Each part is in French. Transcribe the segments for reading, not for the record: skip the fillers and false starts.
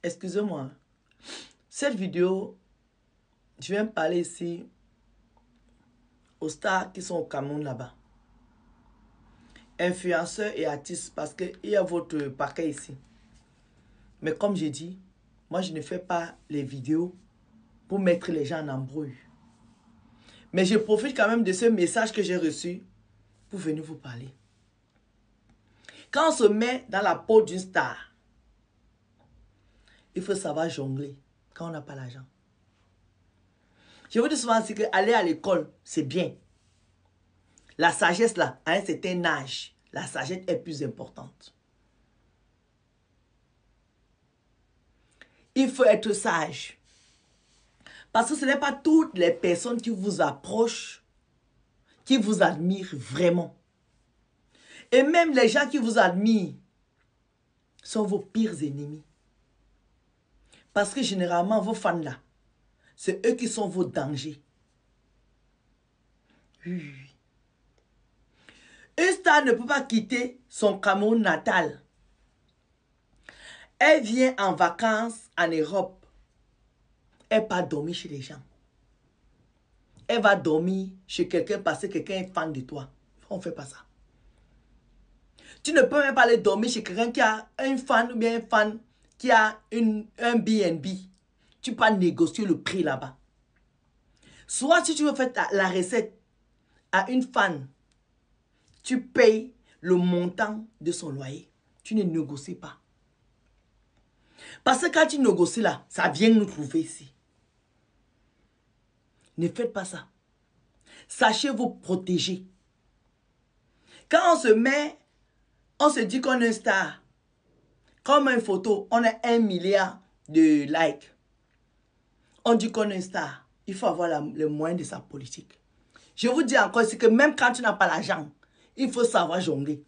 Excusez-moi. Cette vidéo, je viens parler ici aux stars qui sont au Cameroun là-bas. Influenceurs et artistes, parce qu'il y a votre paquet ici. Mais comme j'ai dit, moi je ne fais pas les vidéos pour mettre les gens en embrouille. Mais je profite quand même de ce message que j'ai reçu pour venir vous parler. Quand on se met dans la peau d'une star, il faut savoir jongler quand on n'a pas l'argent. Je vous dis souvent aussi que aller à l'école, c'est bien. La sagesse là, à un certain âge, la sagesse est plus importante. Il faut être sage. Parce que ce n'est pas toutes les personnes qui vous approchent, qui vous admirent vraiment. Et même les gens qui vous admirent sont vos pires ennemis. Parce que généralement, vos fans là, c'est eux qui sont vos dangers. Oui. Une star ne peut pas quitter son Cameroun natal. Elle vient en vacances en Europe. Elle va dormir chez les gens. Elle va dormir chez quelqu'un parce que quelqu'un est fan de toi. On ne fait pas ça. Tu ne peux même pas aller dormir chez quelqu'un qui a un fan ou bien un fan qui a un BNB. Tu peux négocier le prix là-bas. Soit si tu veux faire la recette à une fan, tu payes le montant de son loyer. Tu ne négocies pas. Parce que quand tu négocies là, ça vient nous trouver ici. Ne faites pas ça. Sachez vous protéger. Quand on se met, on se dit qu'on est une star. Comme une photo, on a 1 milliard de likes. On dit qu'on est une star. Il faut avoir le moyen de sa politique. Je vous dis encore, c'est que même quand tu n'as pas l'argent, il faut savoir jongler.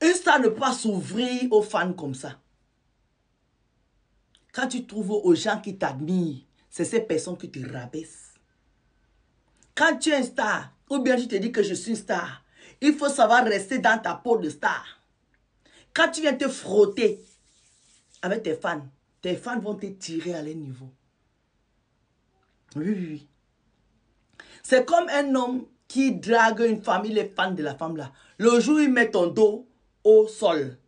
Une star ne peut pas s'ouvrir aux fans comme ça. Quand tu trouves aux gens qui t'admirent, c'est ces personnes qui te rabaissent. Quand tu es une star, ou bien tu te dis que je suis une star, il faut savoir rester dans ta peau de star. Quand tu viens te frotter avec tes fans vont te tirer à leur niveau. Oui, oui, oui. C'est comme un homme qui drague une femme, il est fan de la femme là. Le jour où il met ton dos au sol,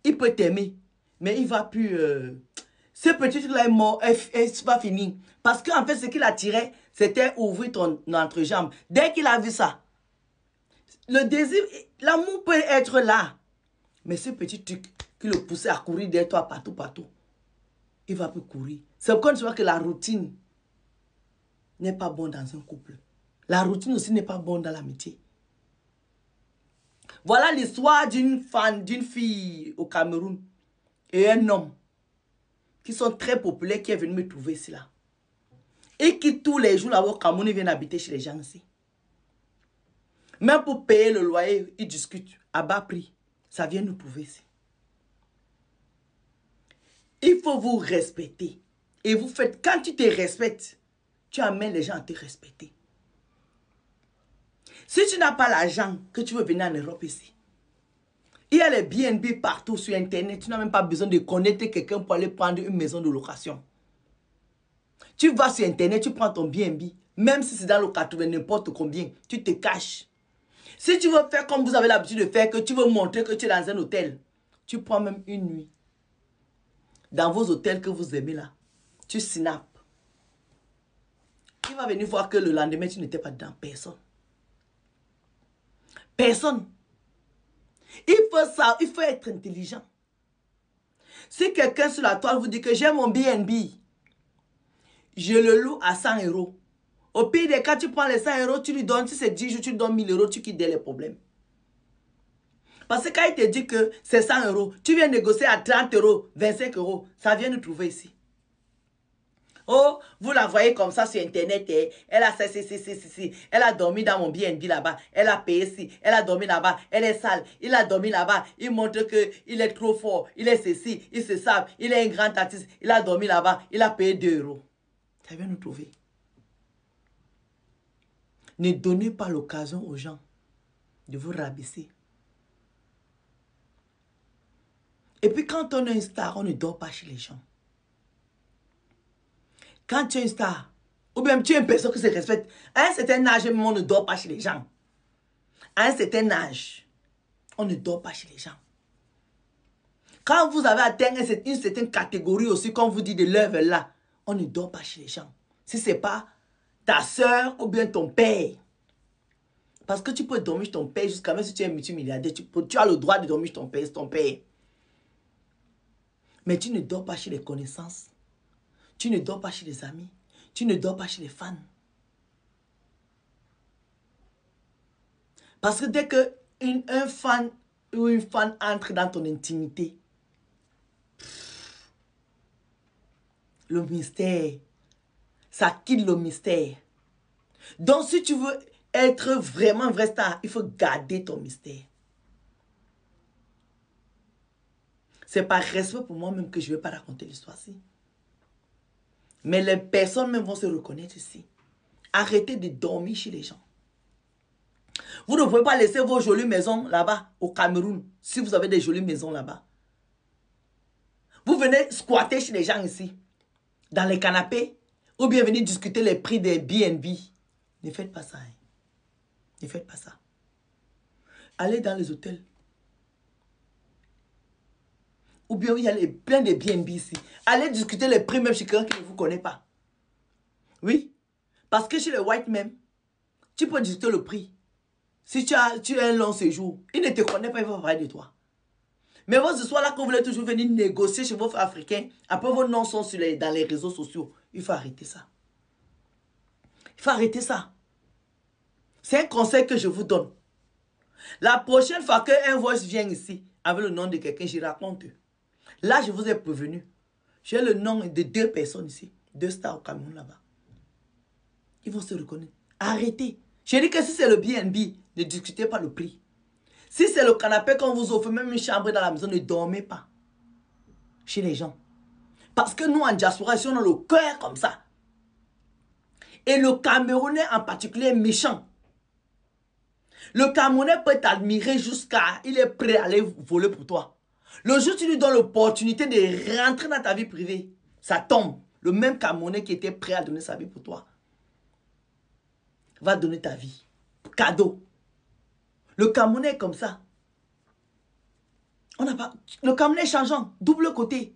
il peut t'aimer, mais il va plus... Ce petit truc là est mort, c'est pas fini. Parce qu'en fait, ce qu'il attirait, c'était ouvrir ton entrejambe. Dès qu'il a vu ça, le désir, l'amour peut être là. Mais ce petit truc qui le poussait à courir derrière toi partout, partout, il va plus courir. C'est comme tu vois que la routine n'est pas bonne dans un couple. La routine aussi n'est pas bonne dans l'amitié. Voilà l'histoire d'une femme, d'une fille au Cameroun et un homme qui sont très populaires qui est venu me trouver ici là. Et qui tous les jours là-bas au Cameroun, ils viennent habiter chez les gens ici. Même pour payer le loyer, ils discutent à bas prix. Ça vient nous trouver ici. Il faut vous respecter. Et vous faites, quand tu te respectes, tu amènes les gens à te respecter. Si tu n'as pas l'argent que tu veux venir en Europe ici, il y a les BNB partout sur Internet. Tu n'as même pas besoin de connaître quelqu'un pour aller prendre une maison de location. Tu vas sur Internet, tu prends ton BNB. Même si c'est dans le 80, n'importe combien, tu te caches. Si tu veux faire comme vous avez l'habitude de faire, que tu veux montrer que tu es dans un hôtel, tu prends même une nuit. Dans vos hôtels que vous aimez là, tu snaps. Il va venir voir que le lendemain, tu n'étais pas dedans. Personne. Personne. Il faut être intelligent. Si quelqu'un sur la toile vous dit que j'ai mon BNB, je le loue à 100 €. Au pire des cas, tu prends les 100 €, tu lui donnes, si c'est 10 jours, tu lui donnes 1000 €, tu quittes les problèmes. Parce que quand il te dit que c'est 100 €, tu viens négocier à 30 €, 25 €, ça vient nous trouver ici. Oh, vous la voyez comme ça sur Internet, elle a ça, elle a dormi dans mon BNB là-bas, elle a payé ci, elle a dormi là-bas, elle est sale, il a dormi là-bas, il montre qu'il est trop fort, il est ceci, il se sape, il est un grand artiste, il a dormi là-bas, il a payé 2 €. Ça vient nous trouver. Ne donnez pas l'occasion aux gens de vous rabaisser. Et puis quand on est une star, on ne dort pas chez les gens. Quand tu es une star, ou bien tu es une personne qui se respecte, à un certain âge, même on ne dort pas chez les gens. À un certain âge, on ne dort pas chez les gens. Quand vous avez atteint une certaine catégorie aussi, comme vous dites de l'œuvre là, on ne dort pas chez les gens. Si ce n'est pas ta soeur ou bien ton père. Parce que tu peux dormir chez ton père jusqu'à même si tu es multimilliardaire. Tu as le droit de dormir chez ton père, c'est ton père. Mais tu ne dors pas chez les connaissances. Tu ne dors pas chez les amis. Tu ne dors pas chez les fans. Parce que dès que un fan ou une fan entre dans ton intimité, le mystère, ça quitte le mystère. Donc si tu veux être vraiment un vrai star, il faut garder ton mystère. C'est par respect pour moi-même que je ne vais pas raconter l'histoire-ci. Mais les personnes même vont se reconnaître ici. Arrêtez de dormir chez les gens. Vous ne pouvez pas laisser vos jolies maisons là-bas, au Cameroun, si vous avez des jolies maisons là-bas. Vous venez squatter chez les gens ici, dans les canapés, ou bien venir discuter les prix des B&B. Ne faites pas ça. Hein. Ne faites pas ça. Allez dans les hôtels. Ou bien il y a plein de B&B ici. Allez discuter les prix même chez quelqu'un qui ne vous connaît pas. Oui. Parce que chez les whites même, tu peux discuter le prix. Si tu as un long séjour, il ne te connaît pas, il va parler de toi. Mais vos histoires-là, quand vous voulez toujours venir négocier chez vos frères africains, après vos noms sont dans les réseaux sociaux, il faut arrêter ça. Il faut arrêter ça. C'est un conseil que je vous donne. La prochaine fois qu'un voice vient ici, avec le nom de quelqu'un, j'y raconte. Là, je vous ai prévenu. J'ai le nom de 2 personnes ici. 2 stars au Cameroun là-bas. Ils vont se reconnaître. Arrêtez. Je dis que si c'est le B&B, ne discutez pas le prix. Si c'est le canapé qu'on vous offre, même une chambre dans la maison, ne dormez pas chez les gens. Parce que nous, en diaspora, si on a le cœur comme ça. Et le Camerounais en particulier est méchant. Le Camerounais peut t'admirer jusqu'à... Il est prêt à aller voler pour toi. Le jour où tu lui donnes l'opportunité de rentrer dans ta vie privée, ça tombe. Le même Camerounais qui était prêt à donner sa vie pour toi va donner ta vie. Cadeau. Le Camerounais est comme ça. Le Camerounais est changeant. Double côté.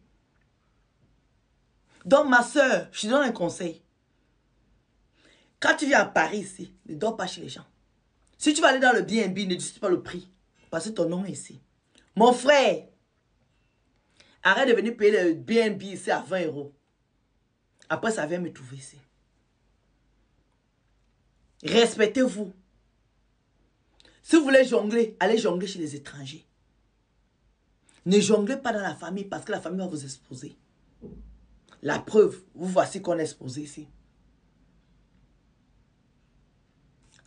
Donc ma soeur, je te donne un conseil. Quand tu viens à Paris ici, ne dors pas chez les gens. Si tu vas aller dans le B&B, ne dis pas le prix. Parce que ton nom est ici. Mon frère, arrête de venir payer le B&B ici à 20 €. Après, ça vient me trouver ici. Respectez-vous. Si vous voulez jongler, allez jongler chez les étrangers. Ne jonglez pas dans la famille parce que la famille va vous exposer. La preuve, vous voici qu'on est exposé ici.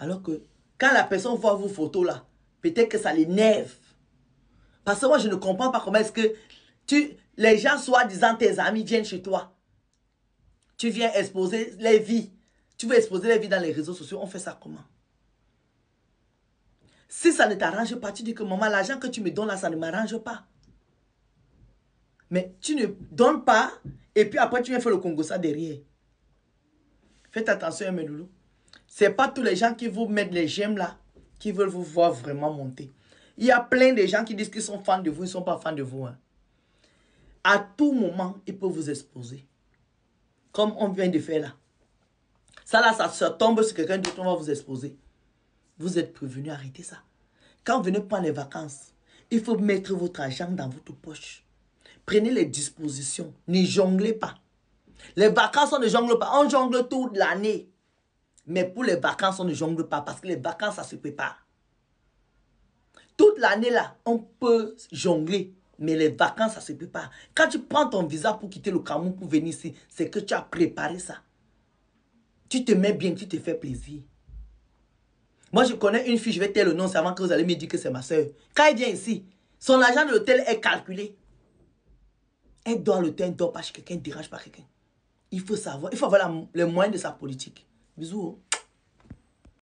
Alors que quand la personne voit vos photos là, peut-être que ça l'énerve. Parce que moi, je ne comprends pas comment est-ce que les gens, soi-disant tes amis, viennent chez toi. Tu viens exposer les vies. Tu veux exposer les vies dans les réseaux sociaux. On fait ça comment? Si ça ne t'arrange pas, tu dis que maman, l'argent que tu me donnes là, ça ne m'arrange pas. Mais tu ne donnes pas et puis après tu viens faire le Congo ça derrière. Faites attention, mes loulous. Ce n'est pas tous les gens qui vous mettent les j'aime là qui veulent vous voir vraiment monter. Il y a plein de gens qui disent qu'ils sont fans de vous, ils ne sont pas fans de vous. Hein. À tout moment, ils peuvent vous exposer. Comme on vient de faire là. Ça là, ça tombe sur quelqu'un d'autre, on va vous exposer. Vous êtes prévenus, arrêtez ça. Quand vous venez prendre les vacances, il faut mettre votre argent dans votre poche. Prenez les dispositions. Ne jonglez pas. Les vacances, on ne jongle pas. On jongle toute l'année. Mais pour les vacances, on ne jongle pas. Parce que les vacances, ça se prépare. Toute l'année, là, on peut jongler. Mais les vacances, ça se prépare. Quand tu prends ton visa pour quitter le Cameroun pour venir ici, c'est que tu as préparé ça. Tu te mets bien, tu te fais plaisir. Moi, je connais une fille, je vais taire le nom, c'est avant que vous allez me dire que c'est ma soeur. Quand elle vient ici, son argent de l'hôtel est calculé. Elle dort à l'hôtel, elle ne dort pas chez quelqu'un, elle ne dérange pas quelqu'un. Il faut savoir, il faut avoir les moyens de sa politique. Bisous.